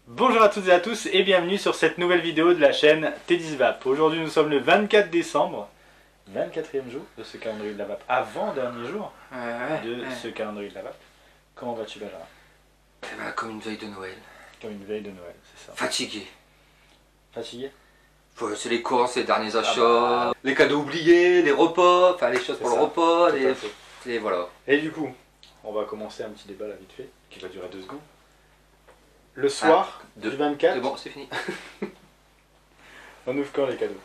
Bonjour à toutes et à tous et bienvenue sur cette nouvelle vidéo de la chaîne T10Vape. Aujourd'hui nous sommes le 24 décembre, 24e jour de ce calendrier de la vape, avant-dernier jour de ce calendrier de la vape. Comment vas-tu, Benjamin? Eh ben, comme une veille de Noël. Comme une veille de Noël, c'est ça. Fatigué. Fatigué? C'est les courses, les derniers achats, les cadeaux oubliés, les repas, enfin les choses pour le repas, et voilà. Et du coup, on va commencer un petit débat là vite fait, qui va durer 2 secondes. Le soir du 24, c'est bon, c'est fini. on ouvre quand les cadeaux?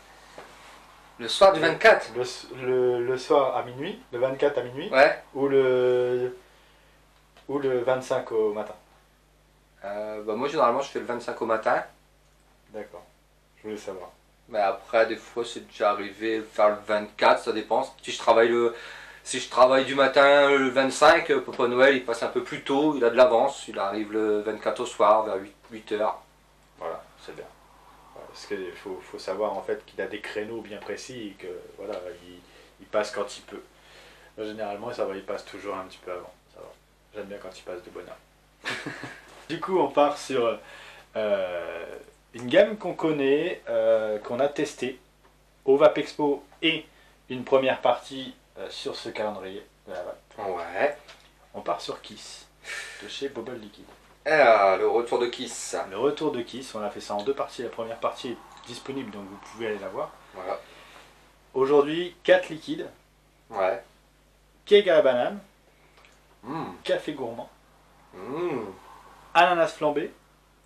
Le soir du 24 le soir à minuit, le 24 à minuit, ouais. ou le 25 au matin? Bah moi généralement je fais le 25 au matin. D'accord, je voulais savoir. Mais après des fois c'est déjà arrivé de faire le 24, ça dépend. Si je travaille du matin le 25, Papa Noël il passe un peu plus tôt, il a de l'avance, il arrive le 24 au soir vers 8 h. Voilà, c'est bien. Parce qu'il faut savoir en fait qu'il a des créneaux bien précis et que voilà, il passe quand il peut. Généralement ça va, il passe toujours un petit peu avant. Ça va. J'aime bien quand il passe de bonne heure. Du coup on part sur une gamme qu'on connaît, qu'on a testé au Vape Expo et une première partie sur ce calendrier de la vape. Ouais. On part sur Kiss de chez Bubble Liquid. Ah, le retour de Kiss. Le retour de Kiss, on a fait ça en 2 parties. La première partie est disponible donc vous pouvez aller la voir. Voilà. Aujourd'hui 4 liquides. Ouais. Cake à la banane, Mmh. café gourmand, Mmh. ananas flambé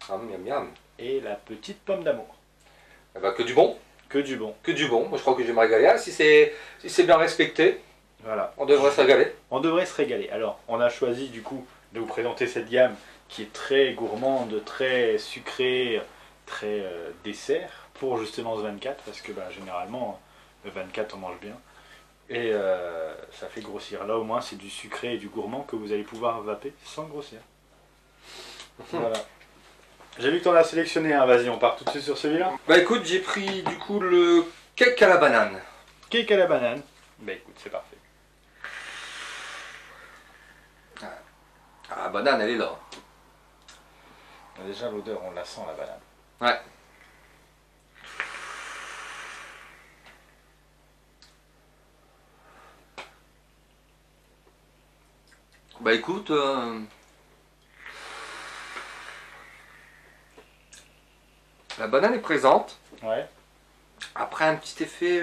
Miam miam. et la petite pomme d'amour. Eh ben, que du bon. Que du bon. Que du bon. Moi je crois que je vais me régaler. Ah, si c'est bien respecté, Voilà. on devrait se régaler. On devrait se régaler. Alors, on a choisi du coup de vous présenter cette gamme qui est très gourmande, très sucrée, très dessert pour justement ce 24 parce que généralement le 24 on mange bien et ça fait grossir. Là au moins c'est du sucré et du gourmand que vous allez pouvoir vaper sans grossir. Voilà. J'ai vu que tu en as sélectionné un, vas-y on part tout de suite sur celui-là. Bah écoute, j'ai pris du coup le cake à la banane. Cake à la banane. Bah écoute, c'est parfait. Ah, la banane elle est là. Déjà l'odeur on la sent la banane. Ouais. Bah écoute, la banane est présente. Ouais. Après un petit effet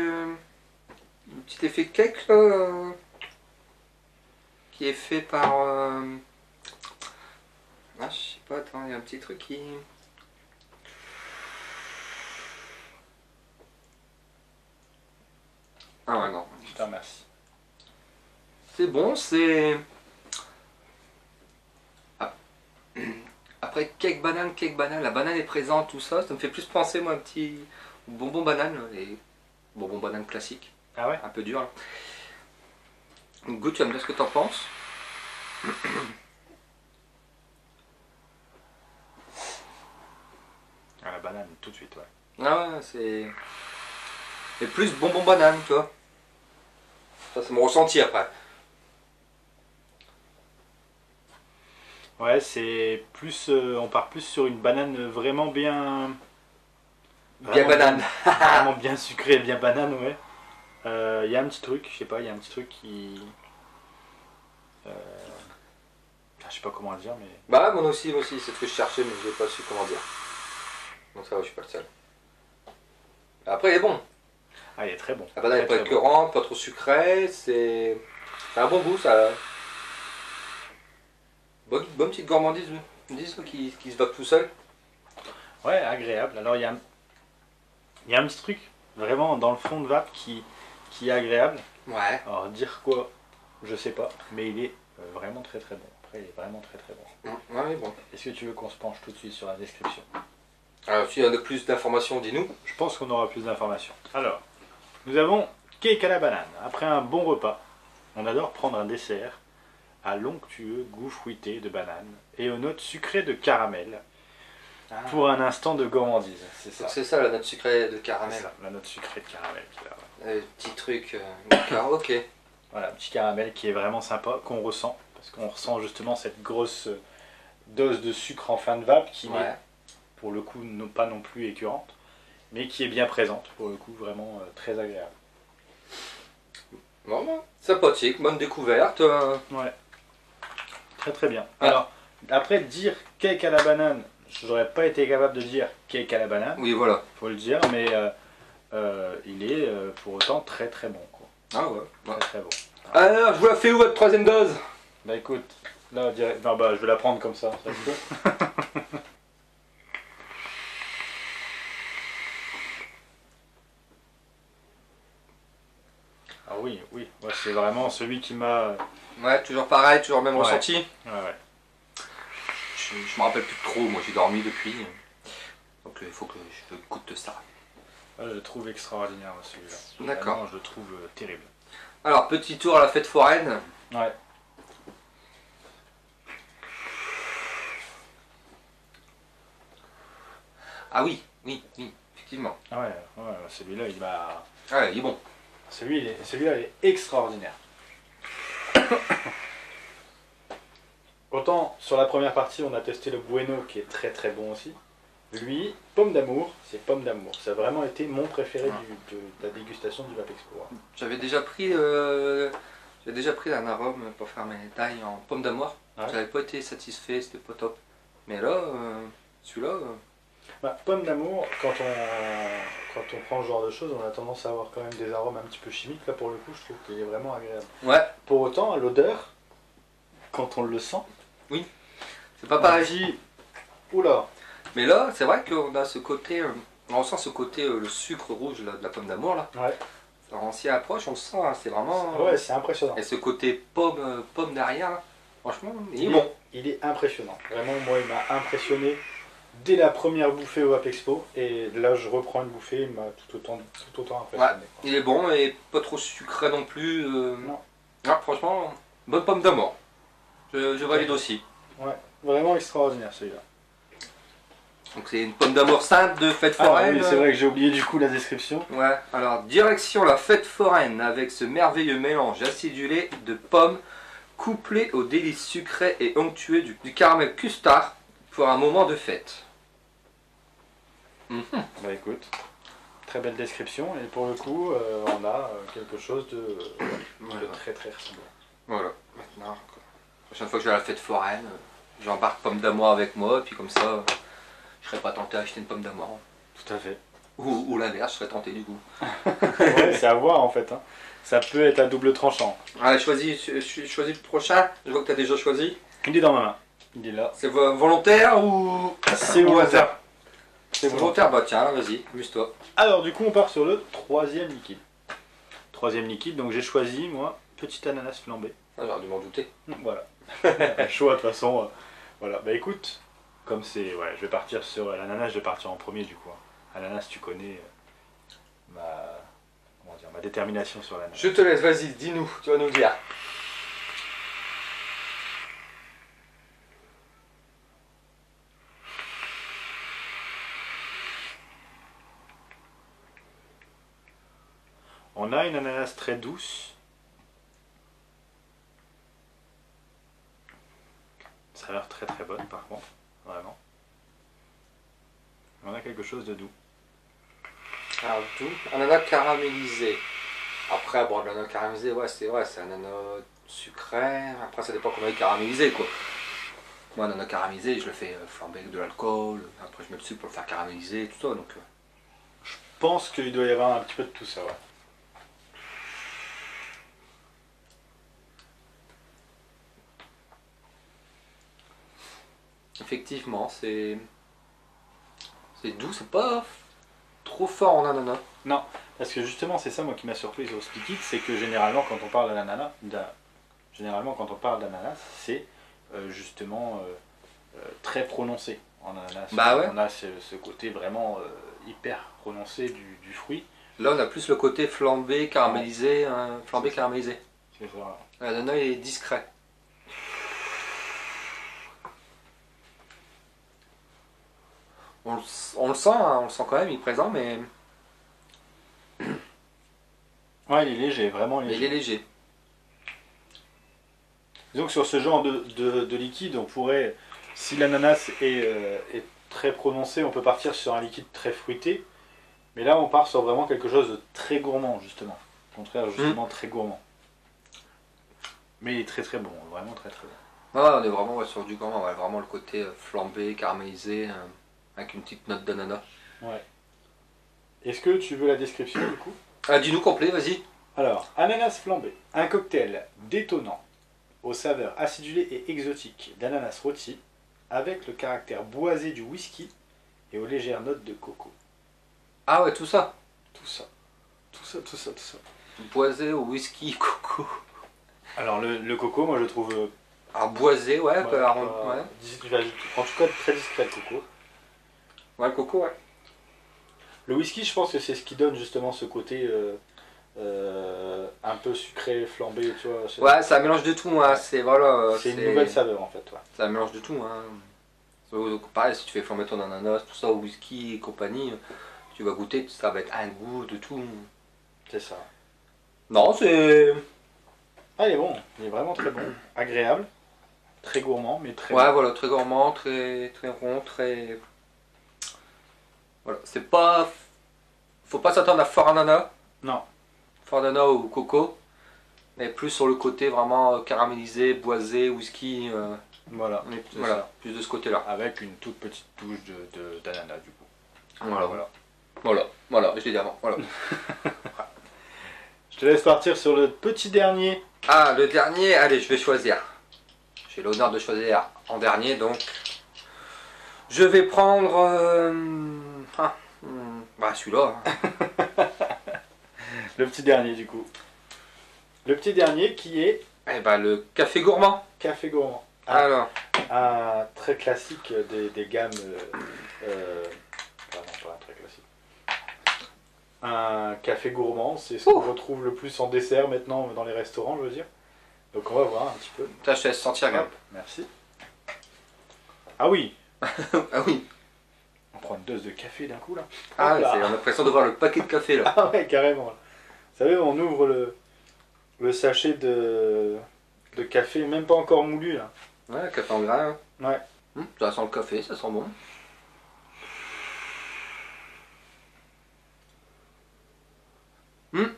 cake qui est fait par ah je sais pas, attends, il y a un petit truc qui ah ouais non. Je te remercie. C'est bon, c'est après cake banane, la banane est présente, tout ça, ça me fait plus penser moi un petit bonbon banane, les bonbons banane classiques. Ah ouais? Un peu dur. Goûte, tu vas me dire ce que t'en penses. Ah, la banane tout de suite, ouais. Ah ouais, c'est plus bonbon banane, tu vois. Ça c'est mon ressenti après. Ouais, c'est plus, on part plus sur une banane vraiment bien... Bien banane. Vraiment bien sucrée, bien banane, ouais. Il y a un petit truc, je sais pas, il y a un petit truc qui... je sais pas comment le dire, mais... Bah moi aussi, c'est ce que je cherchais, mais j'ai pas su comment dire. Donc ça va, je suis pas le seul. Après il est bon. Ah, il est très bon. La banane n'est pas écœurante, pas trop sucrée, c'est un bon goût, ça. Bonne petite gourmandise, qui se vape tout seul. Ouais, agréable. Alors il y a un petit truc vraiment dans le fond de vape qui est agréable. Ouais. Alors dire quoi, je sais pas, mais il est vraiment très très bon. Après il est vraiment très très bon. Ouais, bon. Est-ce que tu veux qu'on se penche tout de suite sur la description? Alors si il y a plus d'informations, dis-nous. Je pense qu'on aura plus d'informations. Alors, nous avons cake à la banane. Après un bon repas, on adore prendre un dessert à l'onctueux goût fruité de banane et aux notes sucrées de caramel pour un instant de gourmandise. C'est ça. C'est ça la note sucrée de C'est caramel. ça, la note sucrée de caramel qu'il a. Ouais. Petit truc. D'accord, ok. Voilà, un petit caramel qui est vraiment sympa, qu'on ressent, parce qu'on ressent justement cette grosse dose de sucre en fin de vape qui Ouais. n'est pour le coup pas non plus écœurante, mais qui est bien présente, pour le coup vraiment très agréable. Bon, bon, sympathique, bonne découverte. Ouais, très très bien. Ah. Alors, après dire cake à la banane, je n'aurais pas été capable de dire cake à la banane, Oui, voilà. faut le dire, mais il est pour autant très très bon. Quoi. Ah ouais. Très très bon. Alors, je vous la fais où votre troisième dose? Bah écoute, là, non, bah, je vais la prendre comme ça se peut. Ah oui, oui, ouais, c'est vraiment celui qui m'a... Ouais, toujours pareil, toujours le même Ouais. ressenti. Ouais, ouais. Je me rappelle plus trop, moi j'ai dormi depuis. Donc il faut que je goûte ça. Ah, je le trouve extraordinaire celui-là. D'accord. Vraiment, je le trouve terrible. Alors, petit tour à la fête foraine. Ouais. Ah oui, oui, effectivement. Ah ouais, ouais, celui-là, il m'a... Ah ouais, il est bon. Celui-là, il est extraordinaire. Autant, sur la première partie, on a testé le Bueno, qui est très très bon aussi. Lui, pomme d'amour, c'est pomme d'amour. Ça a vraiment été mon préféré de la dégustation du Vape Expo. Hein. J'avais déjà pris un arôme pour faire mes tailles en pomme d'amour. Ouais. J'avais pas été satisfait, c'était pas top. Mais là, celui-là. Bah, pomme d'amour, quand on prend ce genre de choses, on a tendance à avoir quand même des arômes un petit peu chimiques. Là, pour le coup, je trouve qu'il est vraiment agréable. Ouais, Pour autant, à l'odeur, quand on le sent, c'est pas on pareil. dit, oula, Mais là, c'est vrai qu'on a ce côté. On ressent ce côté, le sucre rouge là, de la pomme d'amour là. ouais, Alors, on s'y approche, on le sent, hein, c'est vraiment. ouais, c'est impressionnant. Et ce côté pomme derrière, là, franchement, il est bon. Il est impressionnant. Vraiment, moi, il m'a impressionné dès la première bouffée au Vape Expo. Et là, je reprends une bouffée, il m'a tout autant impressionné. quoi. Il est bon et pas trop sucré non plus. Non. Ah, franchement, bonne pomme d'amour. Je valide aussi. Ouais, vraiment extraordinaire celui-là. Donc c'est une pomme d'amour simple de fête Ah foraine. oui, c'est vrai que j'ai oublié du coup la description. Ouais, alors direction la fête foraine avec ce merveilleux mélange acidulé de pommes couplé aux délices sucrées et onctuées du caramel custard pour un moment de fête. Bah écoute, très belle description et pour le coup, on a quelque chose de très très ressemblant. Voilà, maintenant, la prochaine fois que je vais à la fête foraine, j'embarque pomme d'amour avec moi, et puis comme ça, je serais pas tenté d'acheter une pomme d'amour. Tout à fait. Ou l'inverse, je serais tenté du coup. Ouais, c'est à voir en fait. Hein. Ça peut être à double tranchant. Allez, choisis le prochain, je vois que tu as déjà choisi. Il est dans ma main. Il est là. C'est volontaire ou C'est au volontaire. hasard? C'est Volontaire, bah tiens, vas-y, amuse-toi. Alors du coup, on part sur le troisième liquide. Troisième liquide, donc j'ai choisi moi petit ananas flambé. Ah, j'aurais dû m'en douter. Voilà. Chaud de toute façon. Voilà. Bah écoute, comme c'est, ouais, je vais partir sur l'ananas. Je vais partir en premier du coup. Ananas, tu connais ma détermination sur l'ananas. Je te laisse, vas-y, dis-nous, tu vas nous dire. On a une ananas très douce. Ça a l'air très très bonne par contre, vraiment. On a quelque chose de doux. Alors, doux, ananas caramélisé. Après, bon, l'ananas caramélisé, ouais, c'est vrai, c'est un ananas sucré. Après, ça dépend comment il est caramélisé, quoi. Moi, un ananas caramélisé, je le fais flamber avec de l'alcool. Après, je mets le sucre pour le faire caraméliser, tout ça, donc... Je pense qu'il doit y avoir un petit peu de tout ça, ouais. Effectivement, c'est doux, c'est pas trop fort en ananas. Non, parce que justement, c'est ça moi qui m'a surpris au Speak It, c'est que généralement quand on parle d'ananas, c'est justement très prononcé en ananas. Bah ouais. On a ce côté vraiment hyper prononcé du fruit. Là, on a plus le côté flambé, caramélisé, flambé, caramélisé. C'est ça. L'ananas est discret. On le sent, hein, on le sent quand même, il est présent, mais Ouais, il est léger, vraiment il est léger. léger. Disons que sur ce genre de liquide, on pourrait, si l'ananas est très prononcé, on peut partir sur un liquide très fruité. Mais là, on part sur vraiment quelque chose de très gourmand, justement. Au contraire, justement, très gourmand. Mais il est très très bon, vraiment très très bon. Ah, on est vraiment sur du gourmand, ouais, vraiment le côté flambé, caramélisé, avec une petite note d'ananas. Ouais. Est-ce que tu veux la description du coup? Ah, dis-nous complet, vas-y. Alors, ananas flambé, un cocktail détonnant, aux saveurs acidulées et exotiques d'ananas rôti, avec le caractère boisé du whisky et aux légères notes de coco. Ah ouais, tout ça. Tout ça, tout ça, tout ça, tout ça. Boisé au whisky, coco. Alors, le coco, moi je trouve. Ah, boisé, ouais, Ouais, ouais. en tout cas, très discret le coco. Ouais, le coco, ouais. Le whisky, je pense que c'est ce qui donne justement ce côté un peu sucré, flambé, tu vois. Ouais, c'est un mélange de tout, hein. Ouais. C'est voilà, C'est une nouvelle saveur en fait. Ouais. c'est un mélange de tout, hein. Pareil, si tu fais flamber ton ananas, tout ça, au whisky et compagnie, tu vas goûter, ça va être un goût de tout. C'est ça. Non, c'est. Ah, il est bon, il est vraiment très bon. Agréable, très gourmand, mais très Ouais, bon. voilà, très gourmand, très rond, très. Voilà, c'est pas. Faut pas s'attendre à fort ananas, Non, fort ananas ou coco, mais plus sur le côté vraiment caramélisé, boisé, whisky. voilà, On est, c'est voilà, ça. plus de ce côté-là. Avec une toute petite touche d'ananas du coup. Voilà, Voilà. voilà, je l'ai dit avant. Voilà. Je te laisse partir sur le petit dernier. Ah, le dernier, allez, je vais choisir. J'ai l'honneur de choisir en dernier, donc je vais prendre. Bah, celui-là. Le petit dernier du coup. Le petit dernier qui est Eh ben, le café gourmand. café gourmand. Alors, Un très classique des gammes. Pardon, pas un très classique. Un café gourmand, c'est ce qu'on retrouve le plus en dessert maintenant dans les restaurants, je veux dire. Donc on va voir un petit peu. ça, je te laisse sortir, regarde. Hop, merci. Ah oui, Ah oui. on prend une dose de café d'un coup là. Ah, Hop là. on a l'impression de voir le paquet de café là. Ah ouais, carrément. Là. Vous savez, on ouvre le sachet de café, même pas encore moulu là. Ouais, café en grain. Ouais. Ça sent le café, ça sent bon. Hum,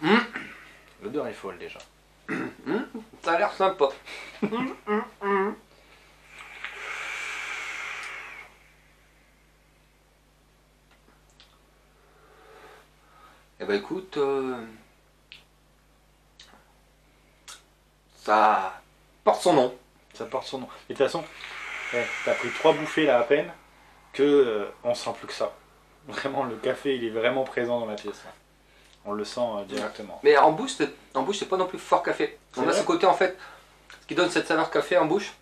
hum, L'odeur est folle déjà. ça a l'air sympa. Eh ben écoute, ça porte son nom. Ça porte son nom. Et de toute façon, ouais, t'as pris 3 bouffées là à peine que on sent plus que ça. Vraiment, le café, il est vraiment présent dans la pièce. Là. On le sent directement. Mais en bouche, c'est pas non plus fort café. C'est On a vrai ce côté en fait, ce qui donne cette saveur café en bouche.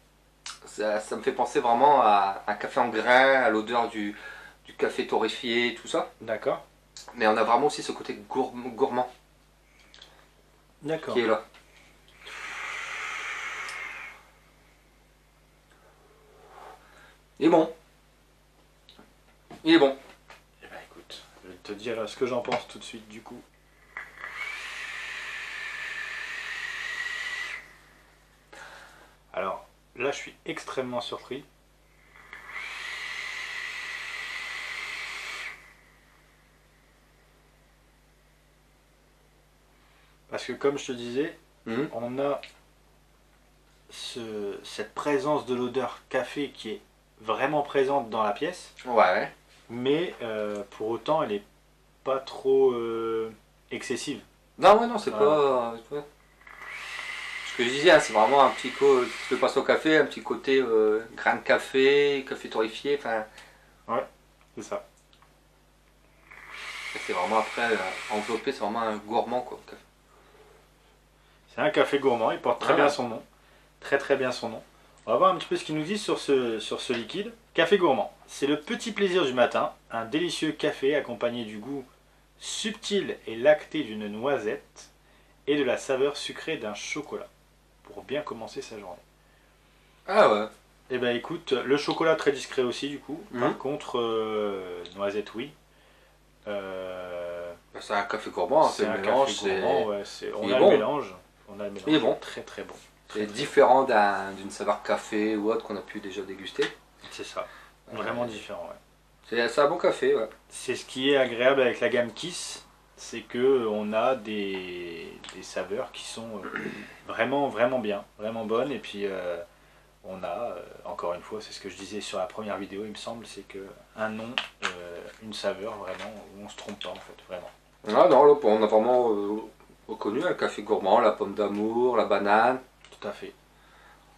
Ça me fait penser vraiment à un café en grain, à l'odeur du café torréfié, tout ça. D'accord. Mais on a vraiment aussi ce côté gourmand D'accord. qui est là. Il est bon. Il est bon. Eh ben écoute, je vais te dire ce que j'en pense tout de suite du coup. Alors là, je suis extrêmement surpris. Parce que comme je te disais, Mhm. on a cette présence de l'odeur café qui est vraiment présente dans la pièce, Ouais. mais pour autant elle est pas trop excessive. Non, ouais, non, c'est Voilà. pas. Ce que je disais, hein, c'est vraiment un petit côté. Tu peux passer au café, un petit côté grain de café, café torréfié. Enfin, C'est ça. c'est vraiment après enveloppé, c'est vraiment un gourmand quoi. Le café. C'est un café gourmand, il porte très Ah bien ouais. son nom. Très très bien son nom. On va voir un petit peu ce qu'il nous dit sur ce liquide. Café gourmand. C'est le petit plaisir du matin. Un délicieux café accompagné du goût subtil et lacté d'une noisette et de la saveur sucrée d'un chocolat. Pour bien commencer sa journée. Ah ouais. Eh ben écoute, le chocolat très discret aussi du coup. Mhm. Par contre, noisette oui. Euh, Bah, c'est un café gourmand, hein, c'est le un mélange, café gourmand, ouais. il On est a le bon. mélange. On a le Il est mélange. bon. Très très bon. Très, C'est très différent d'une saveur café ou autre qu'on a pu déjà déguster. bon. C'est ça. Vraiment différent, ouais. C'est un bon café, ouais. C'est ce qui est agréable avec la gamme Kiss, c'est que on a des saveurs qui sont vraiment vraiment bien, vraiment bonnes. Et puis on a, encore une fois, c'est ce que je disais sur la première vidéo, il me semble, c'est que un nom, une saveur vraiment où on se trompe pas en fait, vraiment. Ah non, là, on a vraiment reconnu un café gourmand, la pomme d'amour, la banane, Tout à fait.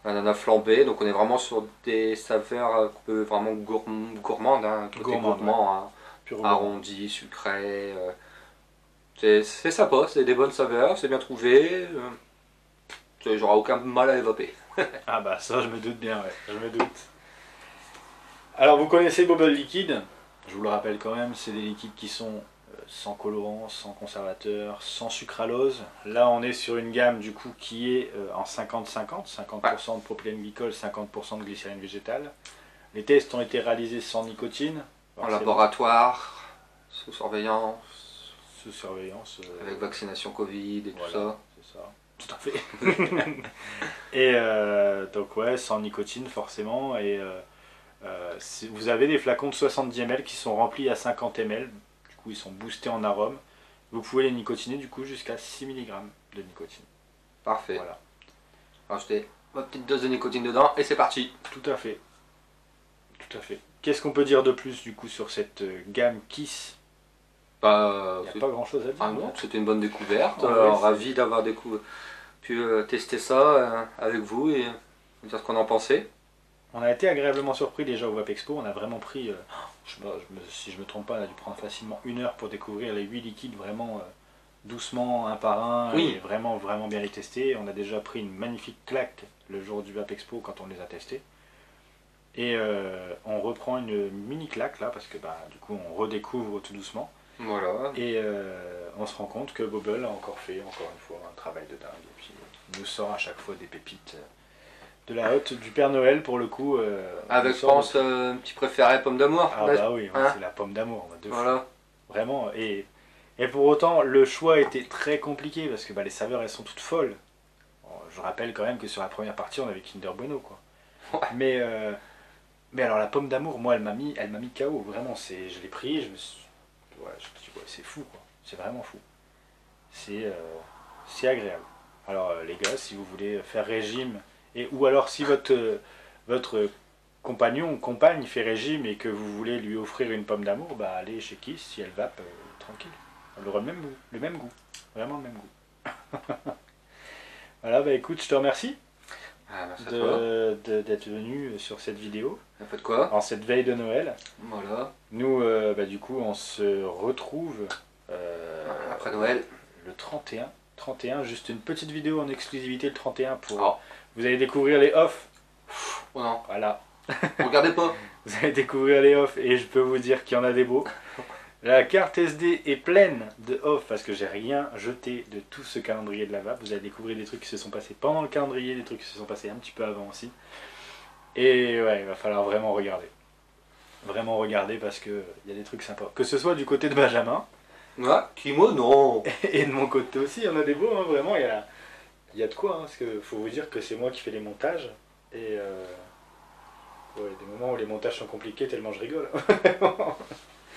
l'ananas flambé. Donc on est vraiment sur des saveurs vraiment gourmandes, hein, côté Gourmande, gourmand, hein, Pur gourmand. arrondi, sucré. C'est sympa, c'est des bonnes saveurs, c'est bien trouvé. J'aurai aucun mal à évaper. Ah bah ça je me doute bien, ouais, je me doute. Alors vous connaissez Bubble Liquide, je vous le rappelle quand même, c'est des liquides qui sont sans colorant, sans conservateur, sans sucralose. Là on est sur une gamme du coup qui est en 50-50, 50% de propylène glycol, 50% de glycérine végétale. Les tests ont été réalisés sans nicotine, En forcément, laboratoire, sous surveillance, sous surveillance. avec vaccination Covid et Voilà, tout ça. c'est ça. Tout à fait. Et donc ouais, sans nicotine forcément. Et vous avez des flacons de 70 ml qui sont remplis à 50 ml. Du coup, ils sont boostés en arôme. Vous pouvez les nicotiner du coup jusqu'à 6 mg de nicotine. Parfait. Voilà, Rajoutez ma petite dose de nicotine dedans et c'est parti. tout à fait. Tout à fait. Qu'est-ce qu'on peut dire de plus du coup sur cette gamme Kiss? Bah, Il n'y a pas grand chose à dire. ah non, c'était une bonne découverte. En vrai, c'est- Ravi d'avoir pu tester ça avec vous et dire ce qu'on en pensait. On a été agréablement surpris déjà au Wap Expo. On a vraiment pris, si je me trompe pas, on a dû prendre facilement 1 heure pour découvrir les 8 liquides vraiment doucement, un par un, Oui. et vraiment, vraiment bien les tester. On a déjà pris une magnifique claque le jour du Wap Expo quand on les a testés. Et on reprend une mini claque là, parce que bah, du coup on redécouvre tout doucement. Voilà. Et on se rend compte que Bobble a encore fait, encore une fois, un travail de dingue. Et puis il nous sort à chaque fois des pépites de la hotte du Père Noël pour le coup. Avec, on je sort pense, de- un petit préféré pomme d'amour. Ah Là, bah oui, hein, c'est la pomme d'amour, de fou. voilà. Vraiment. Et pour autant, le choix était très compliqué parce que bah, les saveurs elles sont toutes folles. Bon, je rappelle quand même que sur la première partie on avait Kinder Bueno quoi. Ouais. Mais alors la pomme d'amour, moi elle m'a mis KO. Vraiment, je l'ai pris, ouais, je me suis dit ouais, c'est fou quoi. C'est vraiment fou. C'est agréable. Alors les gars, si vous voulez faire régime ou alors si votre compagnon ou compagne fait régime et que vous voulez lui offrir une pomme d'amour, bah allez chez Kiss, si elle vape, tranquille. Elle aura le même goût, vraiment le même goût. Voilà, bah écoute, je te remercie Ah, merci à toi. d'être venu sur cette vidéo, Un peu de quoi? en cette veille de Noël. Voilà. Nous, bah, du coup, on se retrouve Après Noël. le 31. 31, juste une petite vidéo en exclusivité le 31 pour... Oh. Vous allez découvrir les off. Oh non. Voilà. Regardez pas. Vous allez découvrir les off et je peux vous dire qu'il y en a des beaux. La carte SD est pleine de off parce que j'ai rien jeté de tout ce calendrier de la vape. Vous allez découvrir des trucs qui se sont passés pendant le calendrier, des trucs qui se sont passés un petit peu avant aussi. Et ouais, il va falloir vraiment regarder. Vraiment regarder parce que il y a des trucs sympas. Que ce soit du côté de Benjamin Ouais. Kimo, non. et de mon côté aussi, il y en a des beaux, hein, vraiment. Il y a de quoi, hein, parce que faut vous dire que c'est moi qui fais les montages. Et ouais, des moments où les montages sont compliqués tellement je rigole.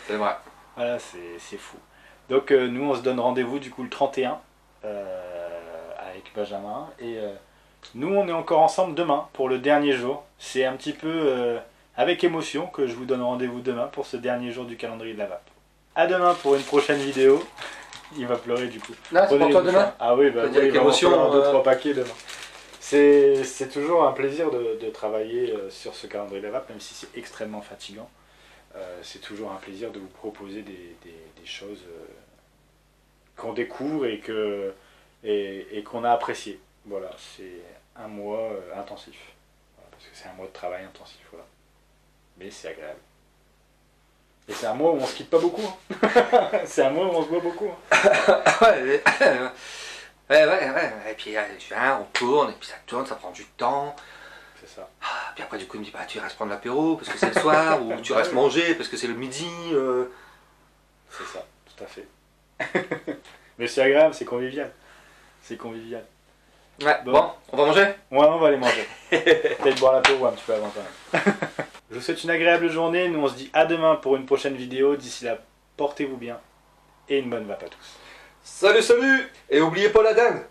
C'est vrai. Voilà, c'est fou. Donc nous on se donne rendez-vous du coup le 31 avec Benjamin et nous on est encore ensemble demain pour le dernier jour. C'est un petit peu avec émotion que je vous donne rendez-vous demain pour ce dernier jour du calendrier de la vape. À demain pour une prochaine vidéo. Il va pleurer du coup. Là, c'est pour toi Prenez-vous demain? ça. Ah oui, bah T'as oui, dit avec il va en émotion, falloir 2-3 paquets demain. C'est toujours un plaisir de travailler sur ce calendrier de la vape, même si c'est extrêmement fatigant. C'est toujours un plaisir de vous proposer des choses qu'on découvre et qu'on a appréciées. Voilà, c'est un mois intensif. Voilà, parce que c'est un mois de travail intensif. Voilà. Mais c'est agréable. Et c'est un mois où on se quitte pas beaucoup. Hein. C'est un mois où on se voit beaucoup. Hein. Ouais. Et puis, on tourne, et puis ça tourne, ça prend du temps. C'est ça. Ah, puis après, du coup, il me dit, bah, tu restes prendre l'apéro parce que c'est le soir, ou tu restes manger parce que c'est le midi. C'est ça, tout à fait. Mais c'est agréable, c'est convivial. C'est convivial. Ouais, bon, on va manger? Ouais, on va aller manger. Peut-être boire l'apéro un petit peu avant quand même. Je vous souhaite une agréable journée. Nous, on se dit à demain pour une prochaine vidéo. D'ici là, portez-vous bien et une bonne vape à tous. Salut, salut! Et oubliez pas la dinde!